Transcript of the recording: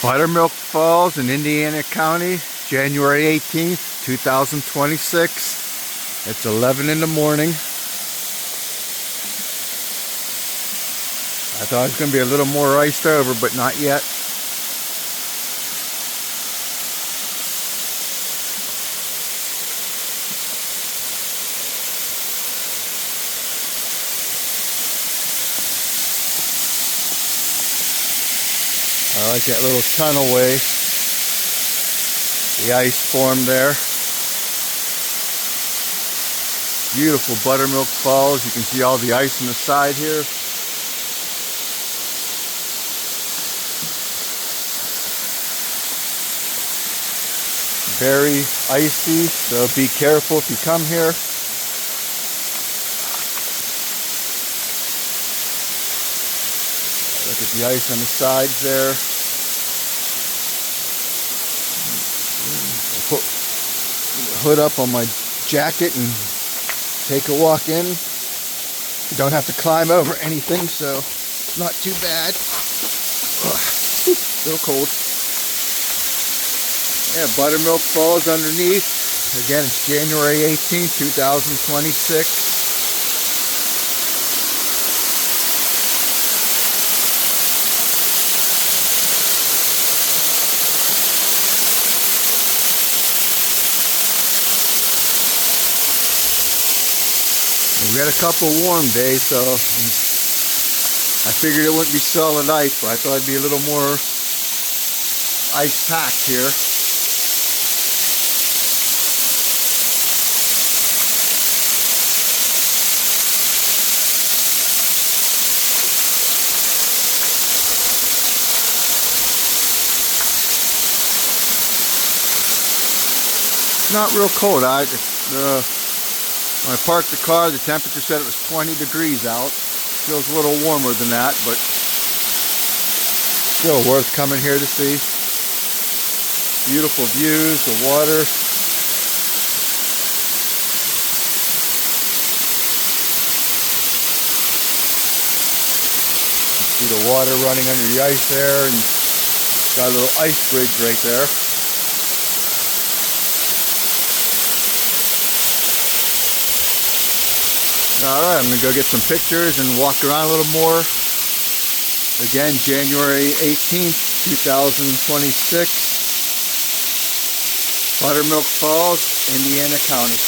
Buttermilk Falls in Indiana County, January 18th, 2026. It's 11 in the morning. I thought it was going to be a little more iced over, but not yet. I like that little tunnel way. The ice formed there. Beautiful Buttermilk Falls. You can see all the ice on the side here. Very icy, so be careful if you come here. Look at the ice on the sides there. I'll put the hood up on my jacket and take a walk in. You don't have to climb over anything, so it's not too bad. Ugh, a little cold. Yeah, Buttermilk Falls underneath. Again, it's January 18th, 2026. We had a couple warm days, so I figured it wouldn't be solid ice, but I thought it'd be a little more ice packed here. It's not real cold. When I parked the car, the temperature said it was 20 degrees out. Feels a little warmer than that, but still worth coming here to see. Beautiful views, the water. See the water running under the ice there, and got a little ice bridge right there. Alright, I'm going to go get some pictures and walk around a little more. Again, January 18th, 2026. Buttermilk Falls, Indiana County.